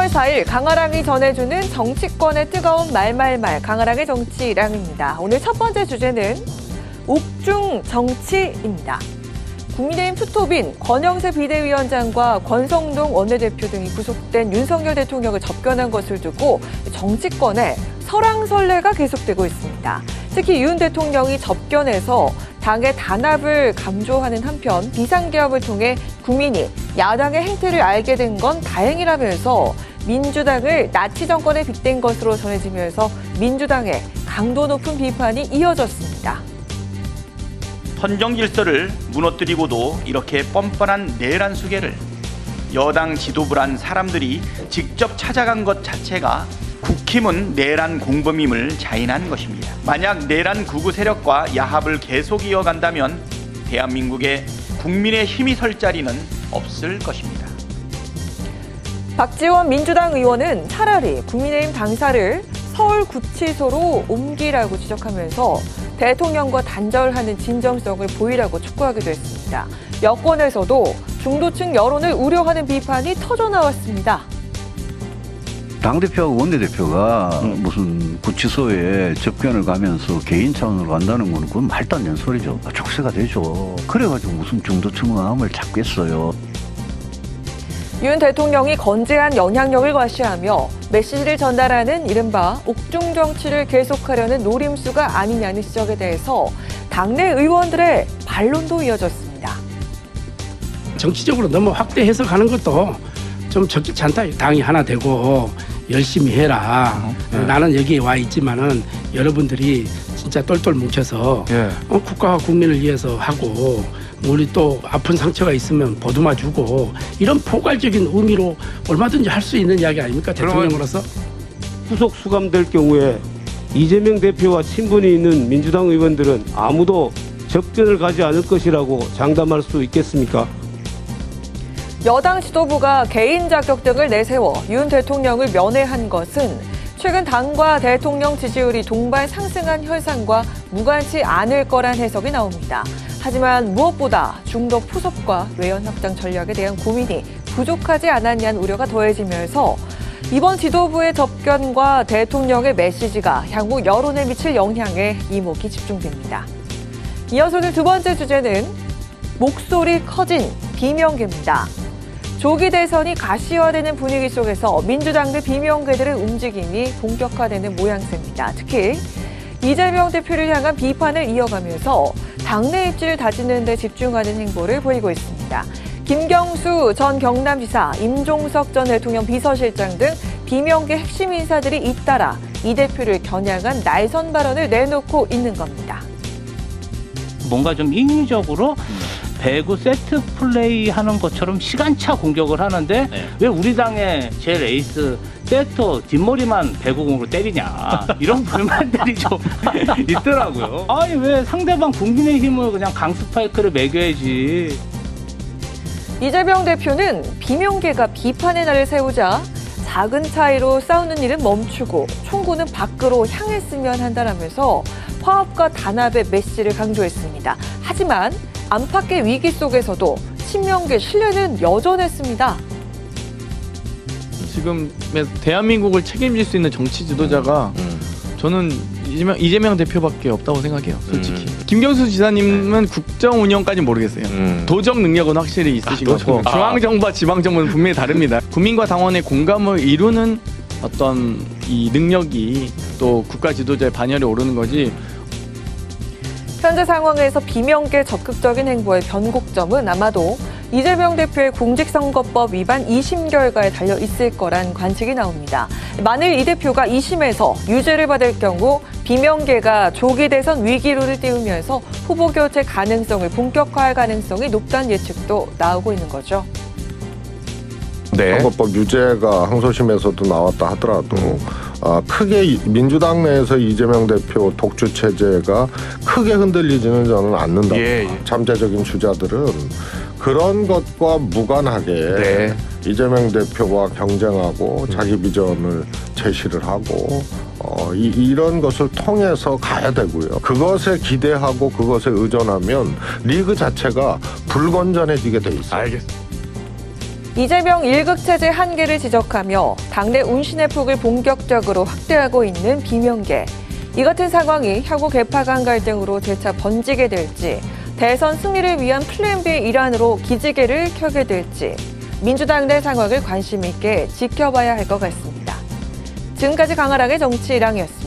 3월 4일 강아랑이 전해주는 정치권의 뜨거운 말말말 강아랑의 정치랑입니다. 오늘 첫 번째 주제는 옥중 정치입니다. 국민의힘 투톱인 권영세 비대위원장과 권성동 원내대표 등이 구속된 윤석열 대통령을 접견한 것을 두고 정치권에 설왕설래가 계속되고 있습니다. 특히 윤 대통령이 접견에서 당의 단합을 강조하는 한편 비상계엄을 통해 국민이 야당의 행태를 알게 된 건 다행이라면서 민주당을 나치 정권에 빗댄 것으로 전해지면서 민주당의 강도 높은 비판이 이어졌습니다. 헌정 질서를 무너뜨리고도 이렇게 뻔뻔한 내란 수계를 여당 지도부란 사람들이 직접 찾아간 것 자체가 국힘은 내란 공범임을 자인한 것입니다. 만약 내란 극우 세력과 야합을 계속 이어간다면 대한민국에 국민의 힘이 설 자리는 없을 것입니다. 박지원 민주당 의원은 차라리 국민의힘 당사를 서울구치소로 옮기라고 지적하면서 대통령과 단절하는 진정성을 보이라고 촉구하기도 했습니다. 여권에서도 중도층 여론을 우려하는 비판이 터져나왔습니다. 당대표하고 원내대표가 무슨 구치소에 접견을 가면서 개인 차원으로 간다는 건 그건 말도 안 되는 소리죠. 족쇄가 되죠. 그래가지고 무슨 중도층 마음을 잡겠어요. 윤 대통령이 건재한 영향력을 과시하며 메시지를 전달하는 이른바 옥중 정치를 계속하려는 노림수가 아니냐는 지적에 대해서 당내 의원들의 반론도 이어졌습니다. 정치적으로 너무 확대 해석하는 것도 좀 적절치 않다. 당이 하나 되고 열심히 해라. 나는 여기에 와 있지만은 여러분들이 진짜 똘똘 뭉쳐서 국가와 국민을 위해서 하고 우리 또 아픈 상처가 있으면 보듬어주고 이런 포괄적인 의미로 얼마든지 할 수 있는 이야기 아닙니까? 대통령으로서. 구속 수감될 경우에 이재명 대표와 친분이 있는 민주당 의원들은 아무도 접견을 가지 않을 것이라고 장담할 수 있겠습니까? 여당 지도부가 개인 자격 등을 내세워 윤 대통령을 면회한 것은 최근 당과 대통령 지지율이 동반 상승한 현상과 무관치 않을 거란 해석이 나옵니다. 하지만 무엇보다 중도 포섭과 외연 확장 전략에 대한 고민이 부족하지 않았냐는 우려가 더해지면서 이번 지도부의 접견과 대통령의 메시지가 향후 여론에 미칠 영향에 이목이 집중됩니다. 이어서 오늘 두 번째 주제는 목소리 커진 비명계입니다. 조기 대선이 가시화되는 분위기 속에서 민주당 내 비명계들의 움직임이 본격화되는 모양새입니다. 특히 이재명 대표를 향한 비판을 이어가면서 당내 입지를 다지는 데 집중하는 행보를 보이고 있습니다. 김경수 전 경남지사, 임종석 전 대통령 비서실장 등 비명계 핵심 인사들이 잇따라 이 대표를 겨냥한 날선 발언을 내놓고 있는 겁니다. 뭔가 좀 인위적으로 배구 세트 플레이 하는 것처럼 시간차 공격을 하는데 왜 우리 당의 제일 에이스 세터 뒷머리만 배구공으로 때리냐 이런 불만들이 좀 있더라고요. 아니 왜 상대방 국민의힘을 그냥 강스파이크를 매겨야지. 이재명 대표는 비명계가 비판의 날을 세우자 작은 차이로 싸우는 일은 멈추고 총구는 밖으로 향했으면 한다라면서 화합과 단합의 메시지를 강조했습니다. 하지만 안팎의 위기 속에서도 친명계 신뢰는 여전했습니다. 지금 대한민국을 책임질 수 있는 정치 지도자가 저는 이재명 대표밖에 없다고 생각해요. 솔직히. 김경수 지사님은 국정 운영까지는 모르겠어요. 도정 능력은 확실히 있으신 거고 중앙정부와 지방정부는 분명히 다릅니다. 국민과 당원의 공감을 이루는 어떤 이 능력이 또 국가 지도자의 반열에 오르는 거지. 현재 상황에서 비명계 적극적인 행보의 변곡점은 아마도 이재명 대표의 공직선거법 위반 2심 결과에 달려 있을 거란 관측이 나옵니다. 만일 이 대표가 2심에서 유죄를 받을 경우 비명계가 조기 대선 위기로를 띄우면서 후보 교체 가능성을 본격화할 가능성이 높다는 예측도 나오고 있는 거죠. 선거법 유죄가 항소심에서도 나왔다 하더라도 크게 민주당 내에서 이재명 대표 독주 체제가 크게 흔들리지는 저는 않는다. 잠재적인 주자들은 그런 것과 무관하게 이재명 대표와 경쟁하고 자기 비전을 제시를 하고 이런 것을 통해서 가야 되고요. 그것에 기대하고 그것에 의존하면 리그 자체가 불건전해지게 돼 있어요. 알겠습니다. 이재명 1극 체제 한계를 지적하며 당내 운신의 폭을 본격적으로 확대하고 있는 비명계. 이 같은 상황이 향후 개파 간 갈등으로 재차 번지게 될지, 대선 승리를 위한 플랜 B 일환으로 기지개를 켜게 될지 민주당 내 상황을 관심 있게 지켜봐야 할 것 같습니다. 지금까지 강하랑의 정치일항이었습니다.